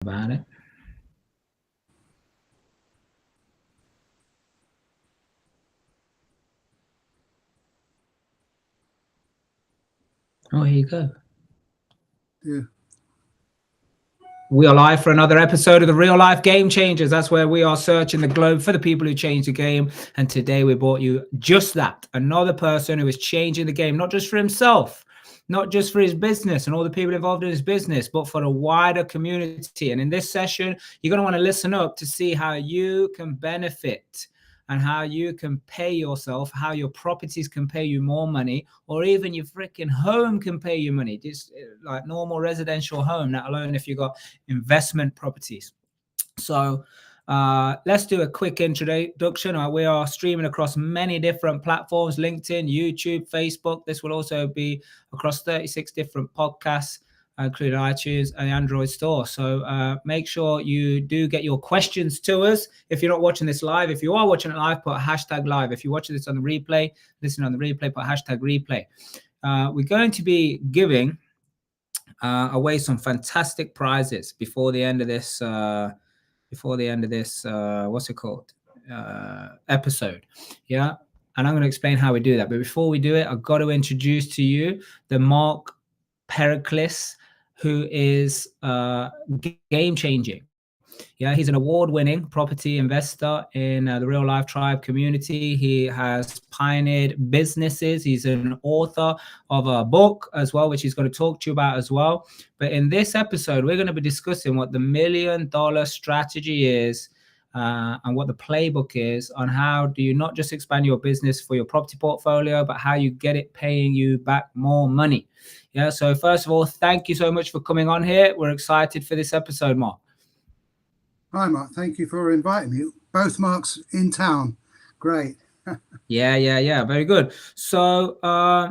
about it. Oh, here you go. Yeah. We are live for another episode of the Real Life Game Changers. That's where we are searching the globe for the people who change the game. And today we brought you just that. Another person who is changing the game, not just for himself, not just for his business and all the people involved in his business, but for a wider community. And in this session, you're going to want to listen up to see how you can benefit and how you can pay yourself, how your properties can pay you more money, or even your freaking home can pay you money, just like normal residential home, let alone if you got investment properties. So let's do a quick introduction. We are streaming across many different platforms: LinkedIn, YouTube, Facebook. This will also be across 36 different podcasts, including iTunes and the Android store. So make sure you do get your questions to us. If you're not watching this live, if you are watching it live, put a hashtag live. If you're watching this on the replay, listen on the replay, put a hashtag replay. We're going to be giving away some fantastic prizes before the end of this what's it called, episode. Yeah, and I'm going to explain how we do that. But before we do it, I've got to introduce to you the Mark Periklis, who is game changing. Yeah, he's an award-winning property investor in the Real Life Tribe community. He has pioneered businesses. He's an author of a book as well, which he's going to talk to you about as well. But in this episode, we're going to be discussing what the $1 million strategy is, and what the playbook is on how do you not just expand your business for your property portfolio, but how you get it paying you back more money. Yeah. So first of all, thank you so much for coming on here. We're excited for this episode, Mark. Hi, Mark. Thank you for inviting me. Both Marks in town. Great. Yeah. Very good. So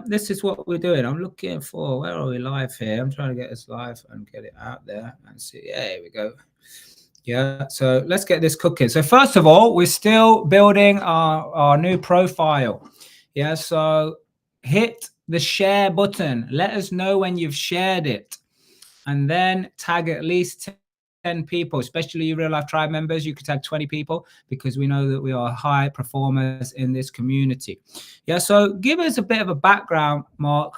this is what we're doing. I'm looking for, where are we live here? I'm trying to get this live and get it out there and see. Yeah, here we go. Yeah, so let's get this cooking. So first of all, we're still building our new profile. Yeah, so hit the share button. Let us know when you've shared it. And then tag at least 10 people, especially you Real Life Tribe members. You could tag 20 people because we know that we are high performers in this community. Yeah, so give us a bit of a background, Mark,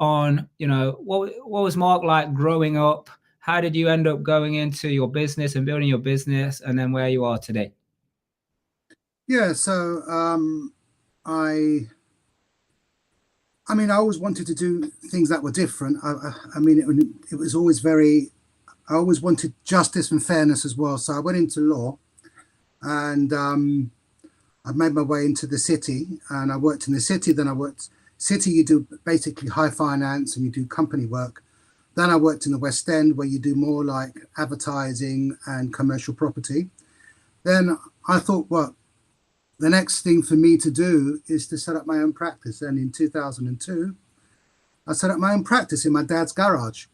on, what was Mark like growing up? How did you end up going into your business and building your business, and then where you are today? Yeah, so I always wanted to do things that were different. It was always I always wanted justice and fairness as well. So I went into law, and I made my way into the city, and I worked in the city. Then I worked city. You do basically high finance and you do company work. Then I worked in the West End, where you do more like advertising and commercial property. Then I thought, well, the next thing for me to do is to set up my own practice. And in 2002, I set up my own practice in my dad's garage.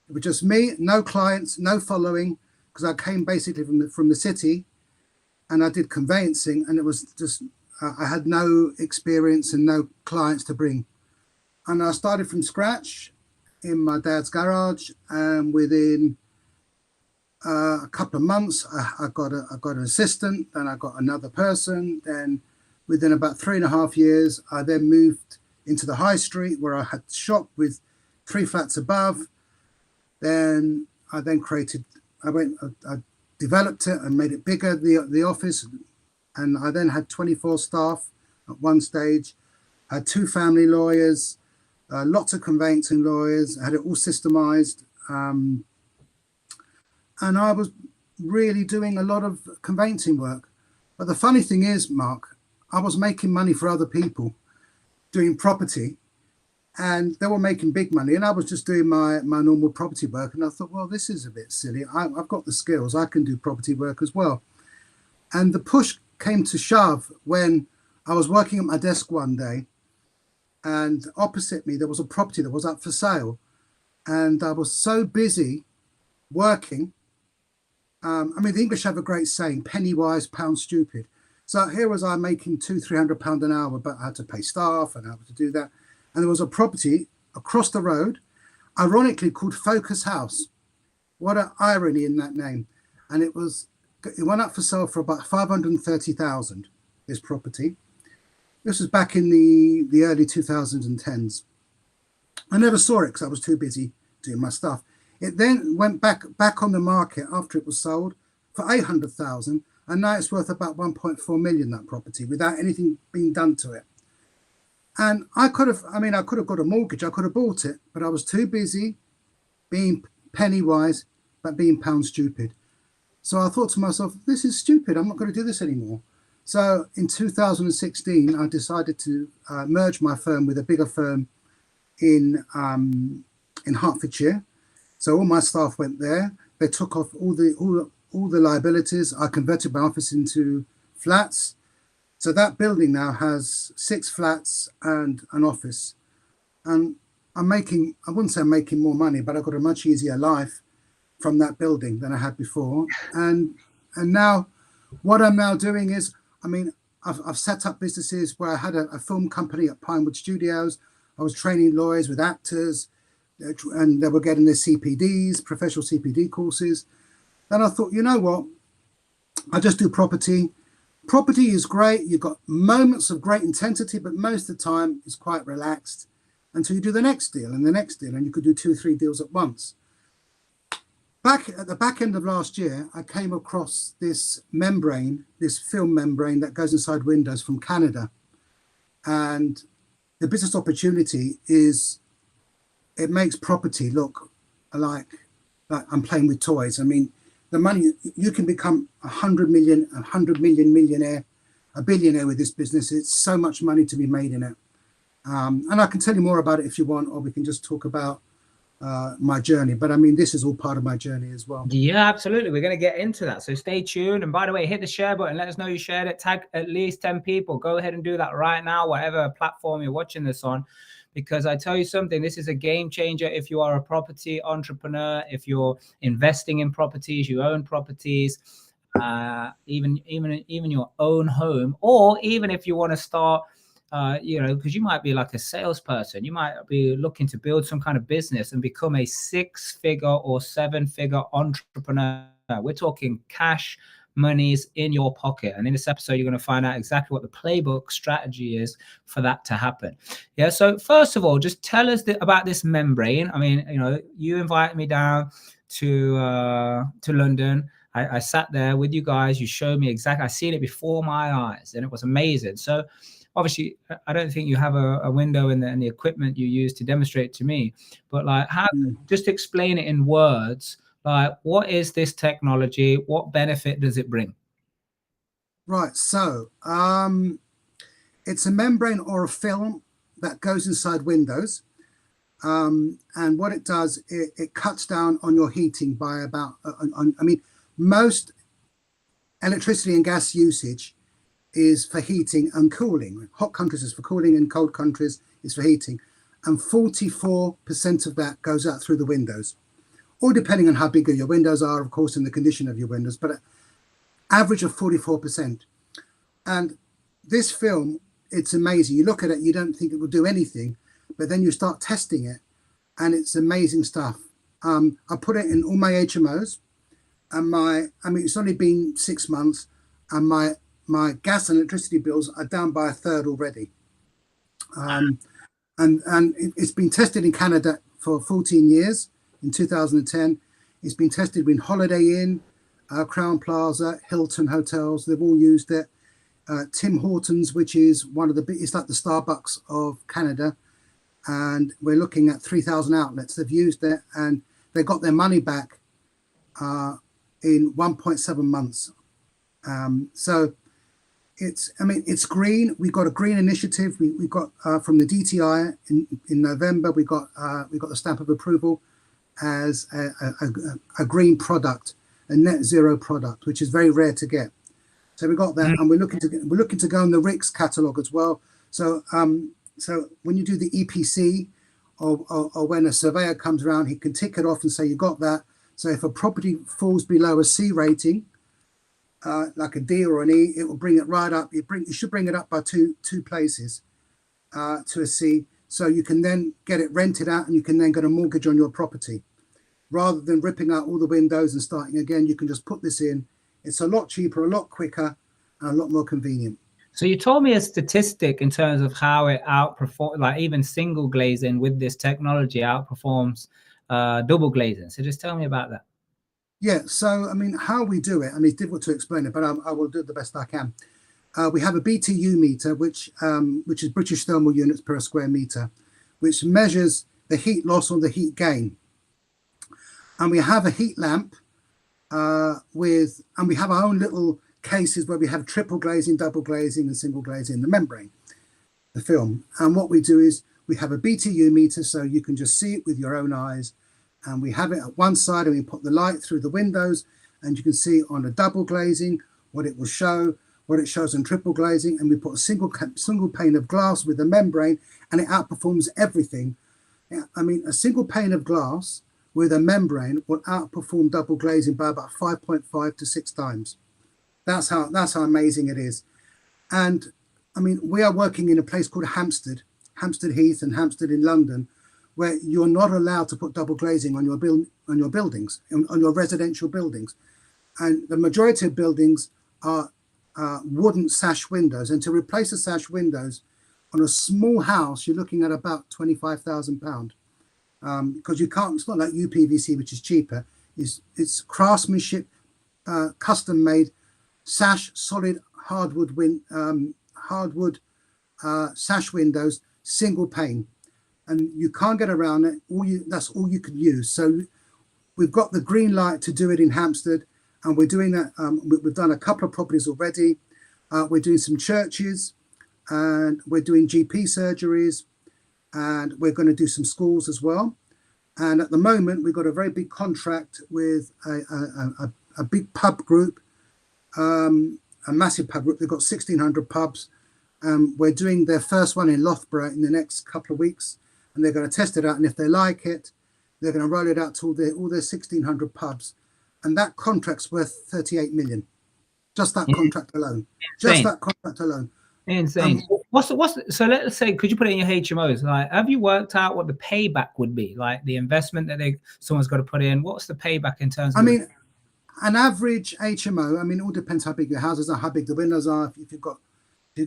It was just me, no clients, no following, because I came basically from the city, and I did conveyancing, and it was just, I had no experience and no clients to bring. And I started from scratch in my dad's garage, and within a couple of months, I got an assistant, then I got another person. Then within about 3.5 years, I then moved into the high street, where I had shop with 3 flats above. Then I developed it and made it bigger, the office, and I then had 24 staff at one stage. I had 2 family lawyers, lots of conveyancing lawyers. I had it all systemized. And I was really doing a lot of conveyancing work. But the funny thing is, Mark, I was making money for other people doing property, and they were making big money, and I was just doing my normal property work. And I thought, well, this is a bit silly. I've got the skills. I can do property work as well. And the push came to shove when I was working at my desk one day, and opposite me, there was a property that was up for sale. And I was so busy working. The English have a great saying, penny wise, pound stupid. So here was I making £200-300 an hour, but I had to pay staff and I had to do that. And there was a property across the road, ironically called Focus House. What an irony in that name. And it went up for sale for about 530,000, this property. This was back in the early 2010s. I never saw it because I was too busy doing my stuff. It then went back on the market after it was sold for 800,000, and now it's worth about 1.4 million, that property, without anything being done to it. And I could have got a mortgage, I could have bought it, but I was too busy being penny wise, but being pound stupid. So I thought to myself, this is stupid, I'm not going to do this anymore. So in 2016, I decided to merge my firm with a bigger firm in Hertfordshire. So all my staff went there. They took off all the liabilities. I converted my office into flats. So that building now has 6 flats and an office. And I wouldn't say I'm making more money, but I've got a much easier life from that building than I had before. And now what I'm now doing is, I've set up businesses where I had a film company at Pinewood Studios. I was training lawyers with actors, and they were getting their CPDs, professional CPD courses. And I thought, you know what? I just do property. Property is great. You've got moments of great intensity, but most of the time it's quite relaxed until you do the next deal and the next deal, and you could do 2 or 3 deals at once. Back at the back end of last year, I came across this membrane, this film membrane that goes inside windows from Canada. And the business opportunity is, it makes property look like I'm playing with toys. The money, you can become 100 million millionaire, a billionaire with this business. It's so much money to be made in it. And I can tell you more about it if you want, or we can just talk about my journey. But this is all part of my journey as well. Yeah, absolutely. We're going to get into that. So stay tuned. And by the way, hit the share button. Let us know you shared it. Tag at least 10 people. Go ahead and do that right now, whatever platform you're watching this on. Because I tell you something, this is a game changer. If you are a property entrepreneur, if you're investing in properties, you own properties, even your own home, or even if you want to start, because you might be like a salesperson, you might be looking to build some kind of business and become a 6-figure or 7-figure entrepreneur. We're talking cash monies in your pocket. And in this episode, you're going to find out exactly what the playbook strategy is for that to happen. Yeah. So first of all, just tell us about this membrane. You invited me down to London. I sat there with you guys. You showed me exactly. I seen it before my eyes, and it was amazing. So obviously, I don't think you have a window in the equipment you use to demonstrate to me, but just explain it in words. What is this technology? What benefit does it bring? Right. So it's a membrane or a film that goes inside windows. And what it does, it cuts down on your heating by about, most electricity and gas usage is for heating and cooling. Hot countries is for cooling and cold countries is for heating. And 44% of that goes out through the windows. Or depending on how big your windows are, of course, and the condition of your windows, but an average of 44%. And this film, it's amazing. You look at it, you don't think it will do anything, but then you start testing it, and it's amazing stuff. I put it in all my HMOs, and it's only been 6 months, and my gas and electricity bills are down by 1/3 already. And it's been tested in Canada for 14 years. In 2010, it's been tested with Holiday Inn, Crown Plaza, Hilton hotels. They've all used it. Tim Hortons, which is one of the big, it's like the Starbucks of Canada, and we're looking at 3,000 outlets. They've used it, and they got their money back in 1.7 months. So it's green. We've got a green initiative. We got from the DTI in November. We got the stamp of approval as a green product, a net zero product, which is very rare to get. So we got that, and we're looking to go in the RICS catalog as well. So so when you do the EPC, or when a surveyor comes around, he can tick it off and say you got that. So if a property falls below a C rating, like a D or an E, it will bring it right up. You should bring it up by two places to a C. So you can then get it rented out, and you can then get a mortgage on your property. rather than ripping out all the windows and starting again. You can just put this in. It's a lot cheaper, a lot quicker, and a lot more convenient. So you told me a statistic in terms of how it outperforms, like even single glazing with this technology outperforms double glazing. So just tell me about that. Yeah, so I mean, how we do it, I mean, it's difficult to explain it, but I will do it the best I can. We have a BTU meter, which is British thermal units per square meter, which measures the heat loss or the heat gain. And we have a heat lamp and we have our own little cases where we have triple glazing, double glazing, and single glazing in the membrane, the film. And what we do is we have a BTU meter, so you can just see it with your own eyes. And we have it at one side, and we put the light through the windows, and you can see on a double glazing what it will show, what it shows on triple glazing. And we put a single pane of glass with a membrane, and it outperforms everything. I mean, a single pane of glass with a membrane will outperform double glazing by about 5.5 to 6 times. That's how amazing it is. And I mean, we are working in a place called Hampstead Heath and Hampstead in London, where you're not allowed to put double glazing on your buildings, on your residential buildings. And the majority of buildings are wooden sash windows. And to replace the sash windows on a small house, you're looking at about £25,000. Because you can't, it's not like UPVC, which is cheaper. It's craftsmanship, custom made sash, solid hardwood sash windows, single pane, and you can't get around it. That's all you can use. So we've got the green light to do it in Hampstead, and we're doing that. We've done a couple of properties already. We're doing some churches, and we're doing GP surgeries, and we're going to do some schools as well. And at the moment, we've got a very big contract with a big pub group, a massive pub group. They've got 1,600 pubs. We're doing their first one in Loughborough in the next couple of weeks, and they're going to test it out. And if they like it, they're going to roll it out to all their 1,600 pubs. And that contract's worth 38 million. Just that contract alone. Just that contract alone. Insane. So let's say, could you put it in your HMOs? Like, have you worked out what the payback would be? Like the investment that someone's got to put in. What's the payback in terms of? I mean, an average HMO. I mean, it all depends how big your houses are, how big the windows are. If you've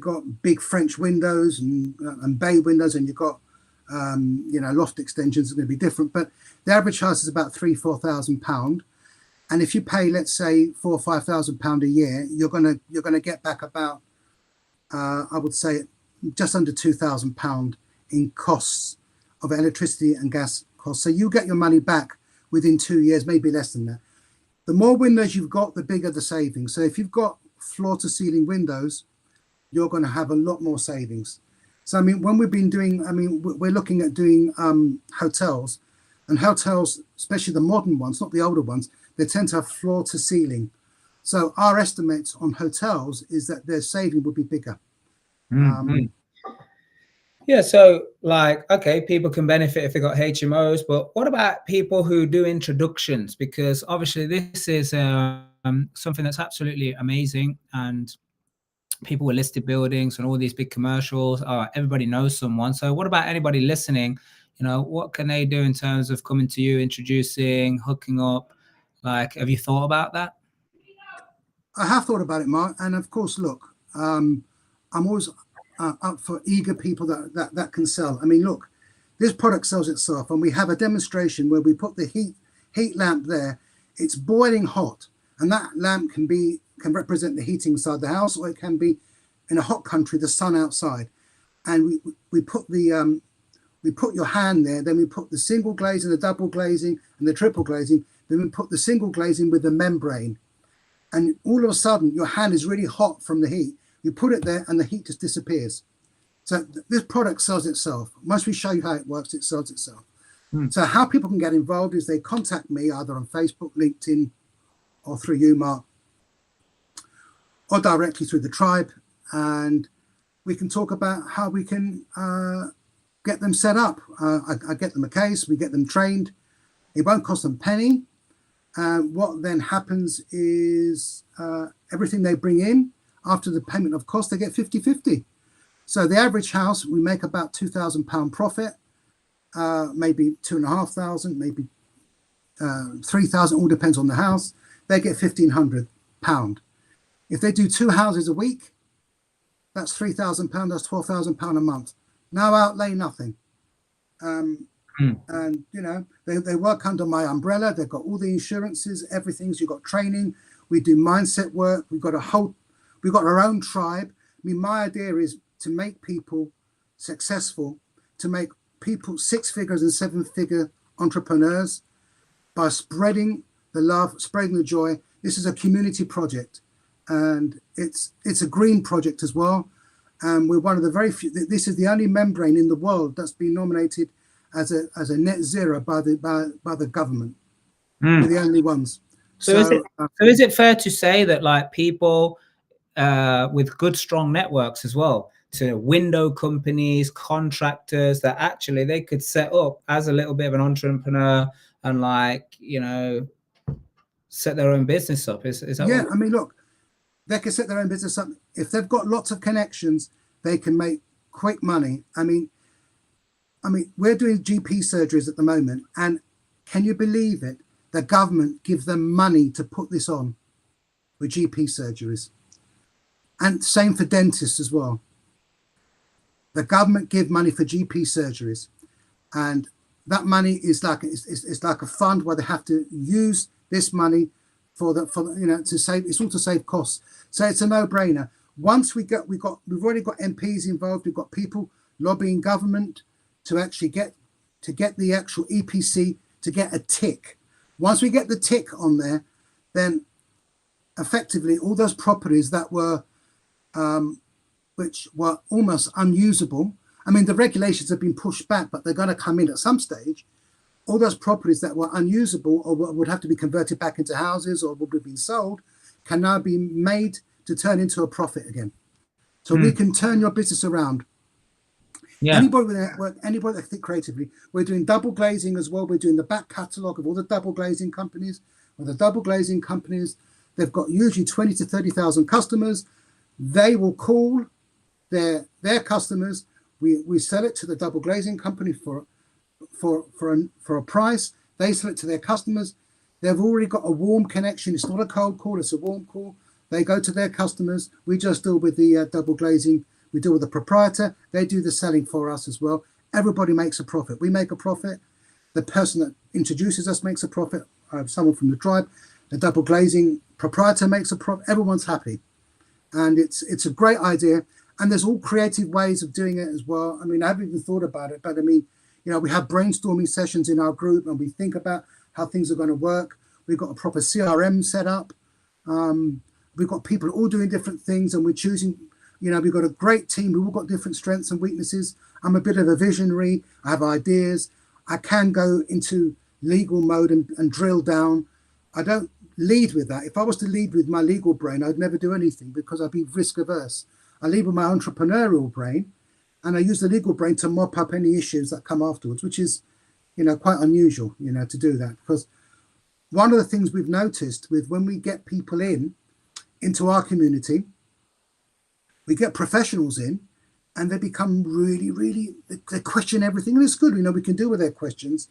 got big French windows and bay windows, and you've got loft extensions, are going to be different. But the average house is about £3,000-4,000 £. And if you pay, let's say, £4,000 or £5,000 a year, you're gonna get back about, I would say, just under £2,000 in costs of electricity and gas costs. So you get your money back within 2 years, maybe less than that. The more windows you've got, the bigger the savings. So if you've got floor to ceiling windows, you're going to have a lot more savings. So, I mean, when we've been doing, I mean, we're looking at doing hotels, and hotels, especially the modern ones, not the older ones, they tend to have floor to ceiling. So our estimates on hotels is that their saving would be bigger. Yeah, so like, okay, people can benefit if they got HMOs, but what about people who do introductions? Because obviously this is something that's absolutely amazing, and people with listed buildings and all these big commercials, everybody knows someone. So what about anybody listening? You know, what can they do in terms of coming to you, introducing, hooking up? Like, have you thought about that? I have thought about it, Mark. And of course, look, I'm always up for eager people that can sell. I mean, look, this product sells itself, and we have a demonstration where we put the heat lamp there. It's boiling hot, and that lamp can represent the heating inside the house, or it can be in a hot country, the sun outside. And we put we put your hand there, then we put the single glazing, the double glazing, and the triple glazing. Then we put the single glazing with the membrane. And all of a sudden, your hand is really hot from the heat. You put it there, and the heat just disappears. So this product sells itself. Once we show you how it works, it sells itself. So how people can get involved is they contact me either on Facebook, LinkedIn, or through you, Mark, or directly through the tribe. And we can talk about how we can get them set up. I get them a case, we get them trained. It won't cost them a penny. What then happens is everything they bring in, after the payment of cost, they get 50-50. So the average house, we make about £2,000 profit, maybe 2,500, maybe 3,000, all depends on the house, they get £1,500. If they do 2 houses a week, that's £3,000, that's £12,000 a month. No outlay, nothing. And you know, they work under my umbrella. They've got all the insurances, everything. So you've got training. We do mindset work. We've got our own tribe. I mean, my idea is to make people successful, to make people 6-figures and 7-figure entrepreneurs by spreading the love, spreading the joy. This is a community project, and it's a green project as well. And we're one of the very few. This is the only membrane in the world that's been nominated as a net zero by the government. We're the only ones. So is it fair to say that like people with good strong networks as well, to window companies, contractors, that actually they could set up as a little bit of an entrepreneur and, like, you know, set their own business up? Is that? Yeah, I mean, look, they can set their own business up. If they've got lots of connections, they can make quick money. I mean, we're doing GP surgeries at the moment, and can you believe it? The government give them money to put this on with GP surgeries. And same for dentists as well. The government give money for GP surgeries, and that money is like it's like a fund where they have to use this money for you know, to save. It's all to save costs. So it's a no-brainer. Once we've already got MPs involved. We've got people lobbying government to actually get the actual EPC to get a tick. Once we get the tick on there, then effectively all those properties that were which were almost unusable. I mean, the regulations have been pushed back, but they're going to come in at some stage. All those properties that were unusable or would have to be converted back into houses or would have been sold can now be made to turn into a profit again. So we can turn your business around. Yeah. Anybody with a network, anybody that think creatively. We're doing double glazing as well. We're doing the back catalogue of all the double glazing companies. Well, the double glazing companies, they've got usually 20 to 30,000 customers. They will call their customers. We sell it to the double glazing company for a price. They sell it to their customers. They've already got a warm connection. It's not a cold call, it's a warm call. They go to their customers. We just deal with the double glazing. We deal with the proprietor. They do the selling for us as well. Everybody makes a profit. We make a profit. The person that introduces us makes a profit. Someone from the tribe. The double glazing proprietor makes a profit. Everyone's happy. And it's a great idea. And there's all creative ways of doing it as well. I mean, I haven't even thought about it, but I mean, you know, we have brainstorming sessions in our group and we think about how things are going to work. We've got a proper CRM set up. We've got people all doing different things and we're choosing, you know, we've got a great team. We've all got different strengths and weaknesses. I'm a bit of a visionary. I have ideas. I can go into legal mode and drill down. I don't lead with that. If I was to lead with my legal brain, I'd never do anything because I'd be risk averse. I lead with my entrepreneurial brain and I use the legal brain to mop up any issues that come afterwards, which is, you know, quite unusual, you know, to do that. Because one of the things we've noticed with when we get people into our community, we get professionals in and they become really, they question everything. And it's good, you know, we can deal with their questions,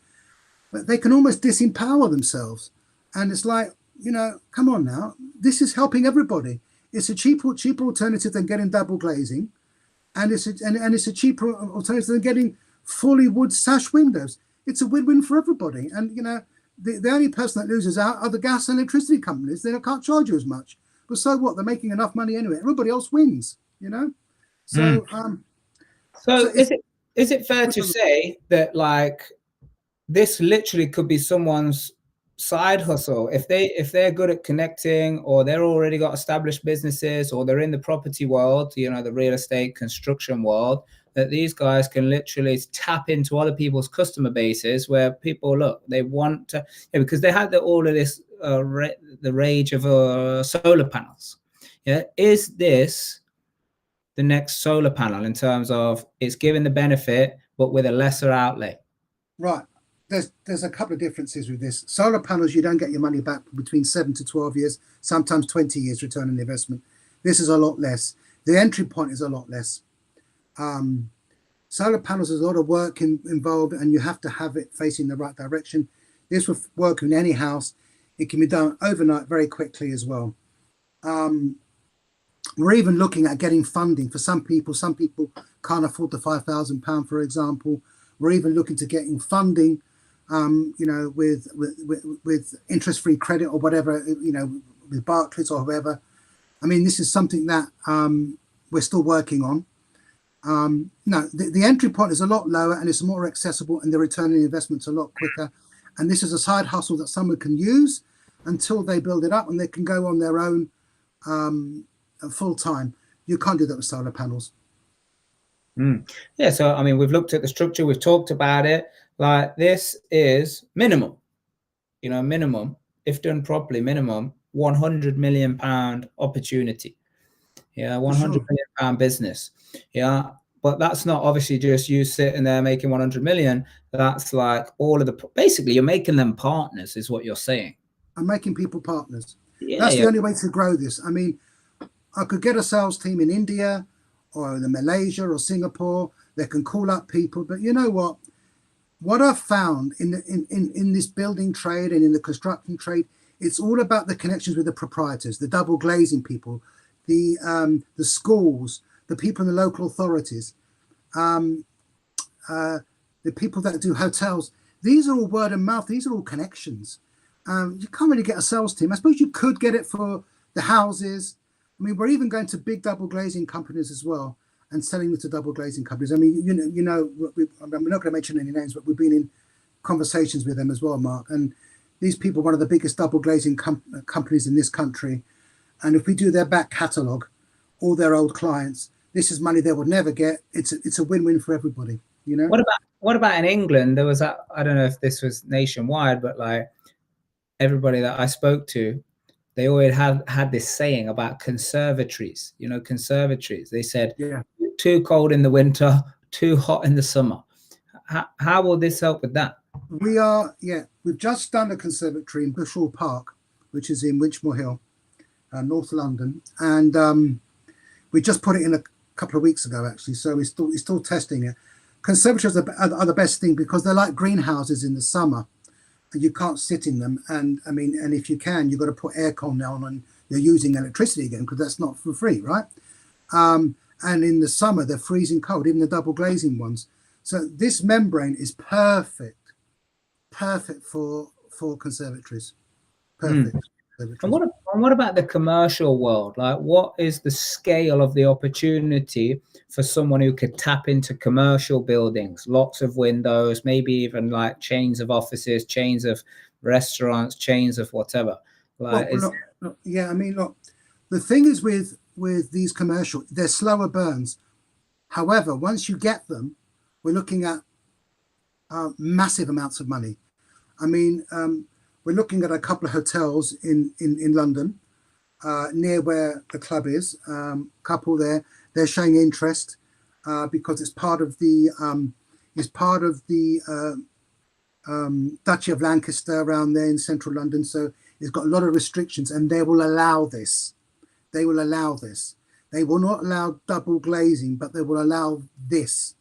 but they can almost disempower themselves. And it's like, you know, come on now, this is helping everybody. It's a cheaper alternative than getting double glazing. And it's a cheaper alternative than getting fully wood sash windows. It's a win-win for everybody. And, you know, the only person that loses out are the gas and electricity companies. They can't charge you as much. But so what? They're making enough money anyway. Everybody else wins, you know? So, so is it fair to say that, like, this literally could be someone's side hustle if they're good at connecting, or they're already got established businesses, or they're in the property world, you know, the real estate construction world, that these guys can literally tap into other people's customer bases where people look, they want to, because they had all of this the rage of solar panels. Yeah, is this the next solar panel in terms of it's giving the benefit but with a lesser outlay? Right. There's a couple of differences with this. Solar panels, you don't get your money back between 7 to 12 years, sometimes 20 years return on investment. This is a lot less. The entry point is a lot less. Solar panels, there's a lot of work involved and you have to have it facing the right direction. This will work in any house. It can be done overnight very quickly as well. We're even looking at getting funding for some people. Some people can't afford the £5,000, for example. We're even looking to getting funding, with interest-free credit or whatever, with Barclays or whoever. I mean, this is something that we're still working on. No, the entry point is a lot lower and it's more accessible, and the return on investment's a lot quicker. And this is a side hustle that someone can use until they build it up, and they can go on their own full time. You can't do that with solar panels. Yeah, so I mean, we've looked at the structure, we've talked about it. Like, this is minimum, minimum, if done properly, minimum £100 million opportunity. Yeah, £100 million business. Yeah, but that's not obviously just you sitting there making 100 million. That's like all of the, basically you're making them partners, is what you're saying. I'm making people partners. Yeah, that's the only way to grow this. I mean, I could get a sales team in India or in Malaysia or Singapore. They can call up people, but you know what? What I've found in this building trade and in the construction trade, it's all about the connections with the proprietors, the double glazing people, the schools, the people in the local authorities, the people that do hotels. These are all word of mouth. These are all connections. You can't really get a sales team. I suppose you could get it for the houses. I mean, we're even going to big double glazing companies as well and selling them to double glazing companies. I mean, I'm not going to mention any names, but we've been in conversations with them as well, Mark. And these people are one of the biggest double glazing companies in this country. And if we do their back catalogue, all their old clients, this is money they would never get. It's a win-win for everybody, What about in England? There was that, I don't know if this was nationwide, but like everybody that I spoke to, they always had this saying about conservatories, conservatories. They said, yeah, too cold in the winter, too hot in the summer. How will this help with that? We've just done a conservatory in Bushell Park, which is in Winchmore Hill, North London. And we just put it in a couple of weeks ago, actually. So we're still testing it. Conservatories are the best thing because they're like greenhouses in the summer. You can't sit in them, and I mean, and if you can, you've got to put aircon on, and you're using electricity again because that's not for free, right? And in the summer, they're freezing cold, even the double glazing ones. So this membrane is perfect for conservatories. Perfect. And what about the commercial world? Like, what is the scale of the opportunity for someone who could tap into commercial buildings, lots of windows, maybe even like chains of offices, chains of restaurants, chains of whatever? Like, look, the thing is with these commercial, they're slower burns. However, once you get them, we're looking at massive amounts of money. I mean, we're looking at a couple of hotels in London, near where the club is. Couple there, they're showing interest because it's part of the Duchy of Lancaster around there in central London. So it's got a lot of restrictions, and they will allow this. They will allow this. They will not allow double glazing, but they will allow this.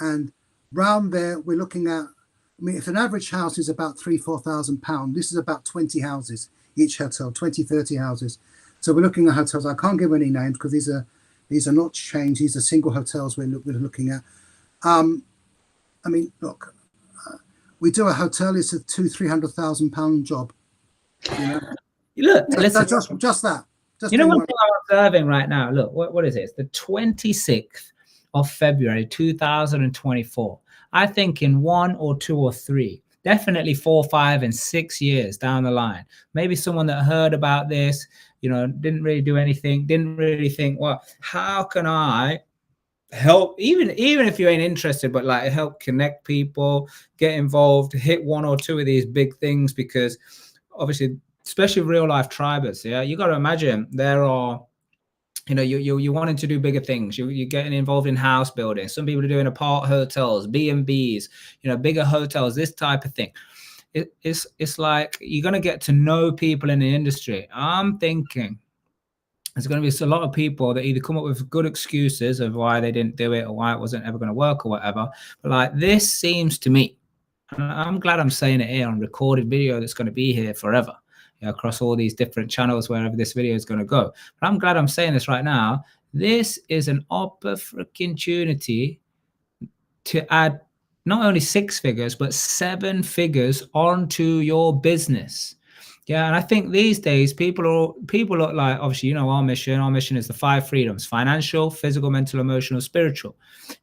And round there, we're looking at, I mean, if an average house is about £3,000-4,000, this is about 20 houses, each hotel, 20, 30 houses. So we're looking at hotels. I can't give any names because these are not chains. These are single hotels we're looking at. I mean, look, we do a hotel. It's a £200,000-300,000 job. Look, just that. Just one thing I'm observing right now. Look, what is it? It's the 26th of February, 2024. I think in 1 or 2 or 3, definitely 4, 5, and 6 years down the line, maybe someone that heard about this, didn't really do anything, didn't really think, well, how can I help, even if you ain't interested, but like help connect people, get involved, hit 1 or 2 of these big things, because obviously, especially real life tribers, you got to imagine there are, you're wanting to do bigger things. You're getting involved in house building. Some people are doing apart hotels, B&Bs, bigger hotels, this type of thing. It's like you're going to get to know people in the industry. I'm thinking there's going to be a lot of people that either come up with good excuses of why they didn't do it or why it wasn't ever going to work or whatever. But like, this seems to me And I'm glad I'm saying it here on recorded video that's going to be here forever, across all these different channels, wherever this video is going to go. But I'm glad I'm saying this right now. This is an opportunity to add not only 6 figures, but 7 figures onto your business. Yeah, and I think these days people look like, obviously, our mission is the 5 freedoms: financial, physical, mental, emotional, spiritual.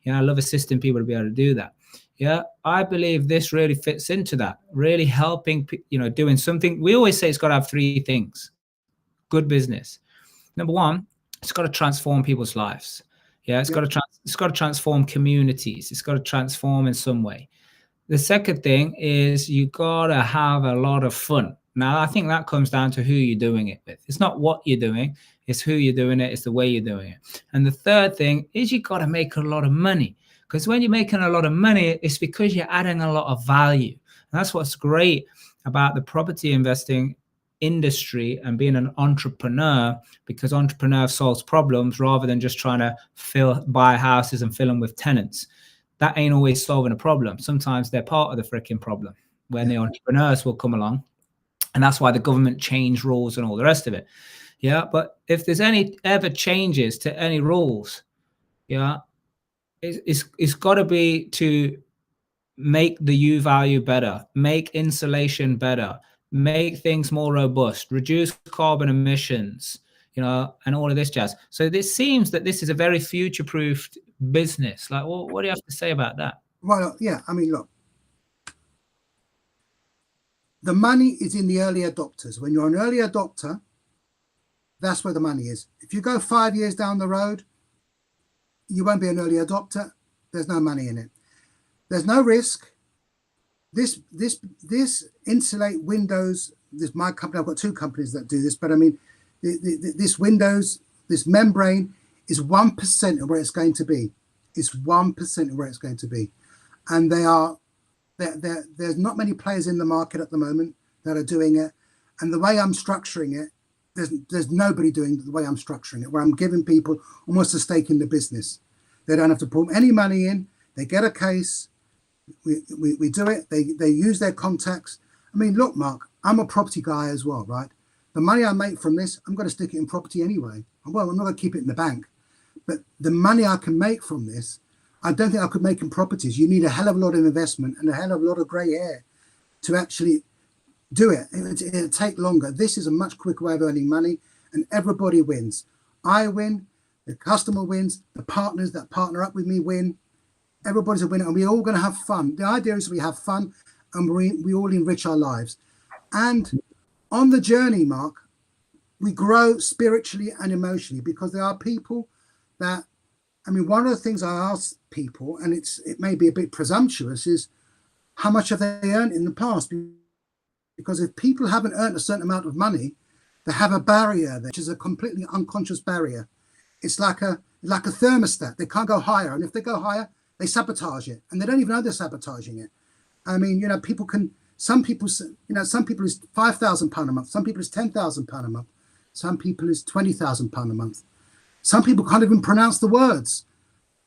I love assisting people to be able to do that. Yeah, I believe this really fits into that, really helping, doing something. We always say it's got to have 3 things. Good business. Number 1, it's got to transform people's lives. Yeah, it's got to transform communities. It's got to transform in some way. The second thing is you got to have a lot of fun. Now, I think that comes down to who you're doing it with. It's not what you're doing, it's who you're doing it, it's the way you're doing it. And the third thing is you got to make a lot of money. Because when you're making a lot of money, it's because you're adding a lot of value. And that's what's great about the property investing industry and being an entrepreneur, because entrepreneur solves problems rather than just trying to buy houses and fill them with tenants. That ain't always solving a problem. Sometimes they're part of the freaking problem when the entrepreneurs will come along. And that's why the government changed rules and all the rest of it. Yeah. But if there's any ever changes to any rules, it's got to be to make the U value better, make insulation better, make things more robust, reduce carbon emissions, and all of this jazz. So this seems that this is a very future-proofed business. Like, what do you have to say about that? Well, yeah, I mean, look, the money is in the early adopters. When you're an early adopter, that's where the money is. If you go 5 years down the road, you won't be an early adopter. There's no money in it. There's no risk. This insulate windows. This my company. I've got 2 companies that do this, but I mean, this windows, this membrane is 1% of where it's going to be. It's 1% of where it's going to be, and there's not many players in the market at the moment that are doing it. And the way I'm structuring it, there's nobody doing the way I'm structuring it, where I'm giving people almost a stake in the business. They don't have to put any money in. They get a case. We do it. They use their contacts. I mean, look, Mark, I'm a property guy as well, right? The money I make from this, I'm going to stick it in property anyway. Well, I'm not going to keep it in the bank. But the money I can make from this, I don't think I could make in properties. You need a hell of a lot of investment and a hell of a lot of grey hair to actually do it. It'll take longer. This is a much quicker way of earning money, and everybody wins. I win, the customer wins, the partners that partner up with me win. Everybody's a winner, and we're all going to have fun. The idea is we have fun and we all enrich our lives. And on the journey, Mark, we grow spiritually and emotionally, because there are people that, I mean, one of the things I ask people, and it may be a bit presumptuous, is how much have they earned in the past? Because if people haven't earned a certain amount of money, they have a barrier there, which is a completely unconscious barrier. It's like a thermostat. They can't go higher. And if they go higher, they sabotage it. And they don't even know they're sabotaging it. I mean, some people is £5,000 a month. Some people is £10,000 a month. Some people is £20,000 a month. Some people can't even pronounce the words.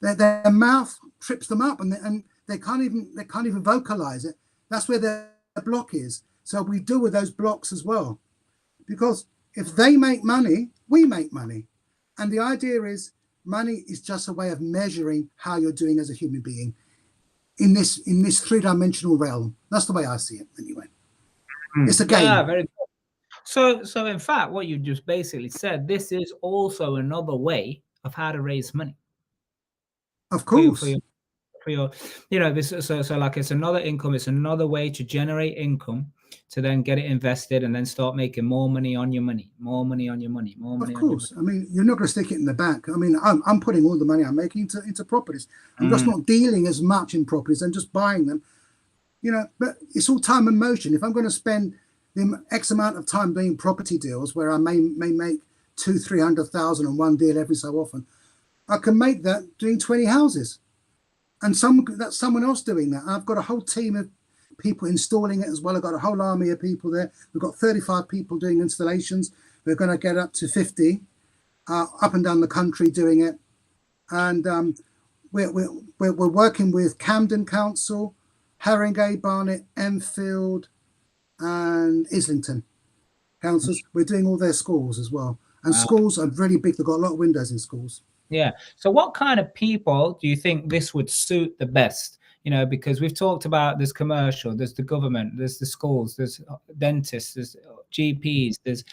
Their mouth trips them up, and they can't even vocalize it. That's where their block is. So we deal with those blocks as well, because if they make money, we make money. And the idea is money is just a way of measuring how you're doing as a human being in this 3-dimensional realm. That's the way I see it anyway. It's a game. Yeah, very good. So in fact, what you just basically said, this is also another way of how to raise money. Of course. For your so like, it's another income, it's another way to generate income to then get it invested and then start making more money on your money, more money on your money, more money. Of course. I mean, you're not going to stick it in the bank. I mean, I'm putting all the money I'm making into properties. I'm just not dealing as much in properties and just buying them, but it's all time and motion. If I'm going to spend the X amount of time doing property deals where I may make 200,000-300,000 on one deal every so often, I can make that doing 20 houses. And that's someone else doing that. I've got a whole team of people installing it as well. I've got a whole army of people there. We've got 35 people doing installations. We're going to get up to 50 up and down the country doing it. And we're working with Camden Council. Haringey, Barnet, Enfield, and Islington councils. We're doing all their schools as well. And schools are really big. They've got a lot of windows in schools. Yeah. So what kind of people do you think this would suit the best? You know, because we've talked about there's commercial, there's the government, there's the schools, there's dentists, there's GPs, there's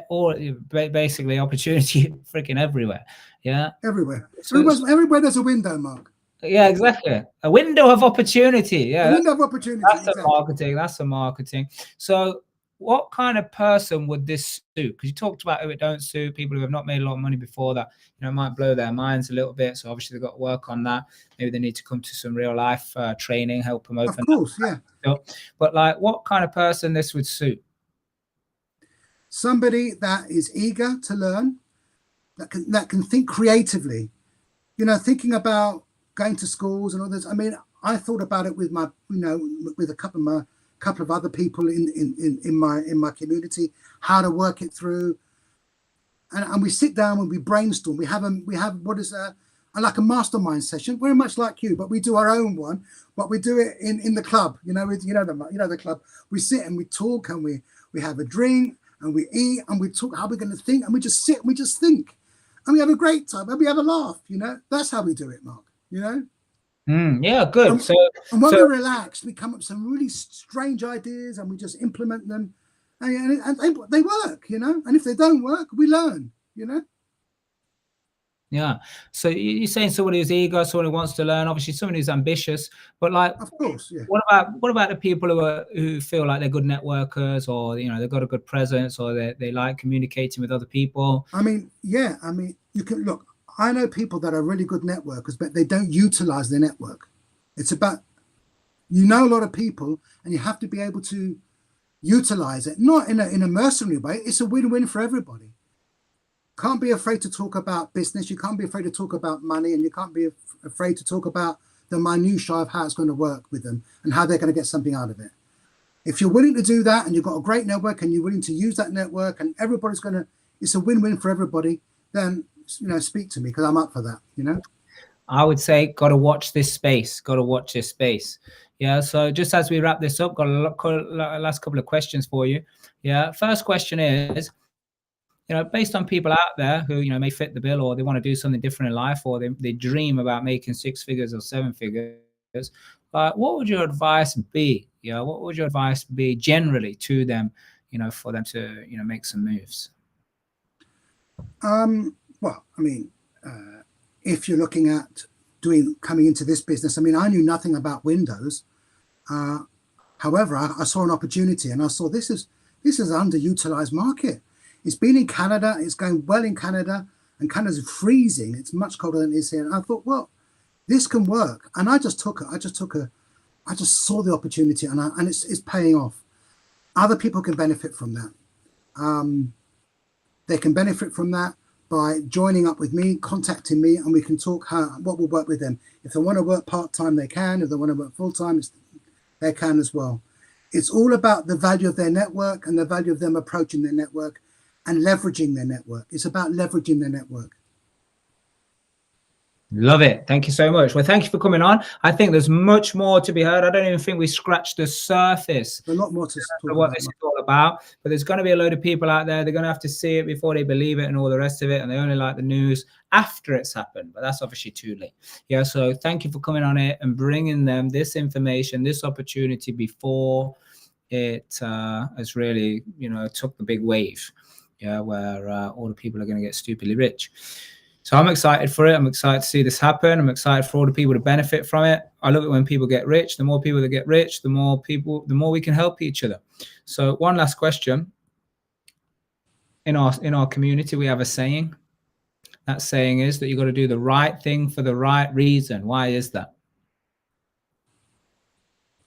all basically opportunity freaking everywhere. Yeah. Everywhere. Everywhere there's a window, Mark. Yeah, exactly. A window of opportunity. Yeah. A window of opportunity. That's exactly. That's the marketing. So what kind of person would this suit? Because you talked about who it don't suit, people who have not made a lot of money before that, you know, might blow their minds a little bit. So obviously they've got to work on that. Maybe they need to come to some real life training, help them open. Of course, yeah. But like, what kind of person this would suit? Somebody that is eager to learn, that can think creatively, you know, thinking about going to schools and all this. I mean, I thought about it with my, you know, with a couple of other people in my community, how to work it through, and we sit down and we brainstorm. We have what is like a mastermind session, very much like you, but we do our own one. But we do it in the club, you know, the club. We sit and we talk and we have a drink and we eat and we talk how we're going to think, and we just sit and we just think, and we have a great time and we have a laugh. You know, that's how we do it, Mark. You know. Yeah, good. And when we're relaxed, we come up with some really strange ideas and we just implement them, and they work, you know. And if they don't work, we learn, you know. Yeah. So you're saying somebody who's eager, someone who wants to learn, obviously someone who's ambitious, but like, of course, yeah. What about the people who feel like they're good networkers, or you know they've got a good presence, or they like communicating with other people? I mean, yeah. I mean, you can look. I know people that are really good networkers, but they don't utilize their network. It's about, you know, a lot of people, and you have to be able to utilize it, not in a mercenary way. It's a win-win for everybody. Can't be afraid to talk about business. You can't be afraid to talk about money, and you can't be afraid to talk about the minutiae of how it's going to work with them and how they're going to get something out of it. If you're willing to do that, and you've got a great network, and you're willing to use that network, and everybody's going to, it's a win-win for everybody, then, you know, speak to me, because I'm up for that, you know. I would say, got to watch this space. Yeah. So just as we wrap this up, got a last couple of questions for you. Yeah. First question is, you know, based on people out there who, you know, may fit the bill, or they want to do something different in life, or they dream about making 6 figures or 7 figures, what would your advice be? Yeah. What would your advice be generally to them, you know, for them to, you know, make some moves? Well, I mean, if you're looking at coming into this business, I mean, I knew nothing about windows. However, I saw an opportunity, and I saw this is an underutilized market. It's been in Canada, it's going well in Canada, and Canada's freezing. It's much colder than it is here. And I thought, well, this can work. And I just saw the opportunity, and it's paying off. Other people can benefit from that. They can benefit from that by joining up with me, contacting me, and we can talk what will work with them. If they want to work part-time, they can. If they want to work full-time, they can as well. It's all about the value of their network and the value of them approaching their network and leveraging their network. It's about leveraging their network. Love it. Thank you so much. Well, thank you for coming on. I think there's much more to be heard. I don't even think we scratched the surface. A lot more to talk about what this is all about. But there's going to be a load of people out there. They're going to have to see it before they believe it and all the rest of it. And they only like the news after it's happened. But that's obviously too late. Yeah. So thank you for coming on it and bringing them this information, this opportunity before it has really, you know, took the big wave. Yeah, where all the people are going to get stupidly rich. So I'm excited for it. I'm excited to see this happen. I'm excited for all the people to benefit from it. I love it when people get rich. The more people that get rich, the more we can help each other. So one last question. In our community, we have a saying. That saying is that you got to do the right thing for the right reason. Why is that?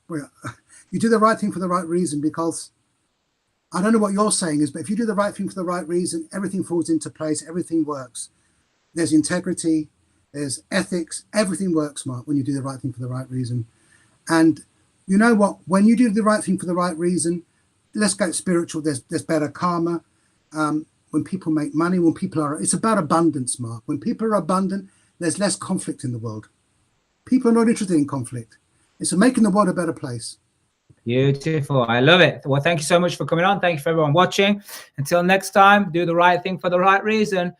Well, you do the right thing for the right reason because I don't know what your saying is, but if you do the right thing for the right reason, everything falls into place. Everything works. There's integrity, there's ethics, everything works, Mark, when you do the right thing for the right reason. And you know what? When you do the right thing for the right reason, let's go spiritual, there's better karma. When people make money, it's about abundance, Mark. When people are abundant, there's less conflict in the world. People are not interested in conflict. it's making the world a better place. Beautiful. I love it. Well, thank you so much for coming on. Thank you for everyone watching. Until next time, do the right thing for the right reason.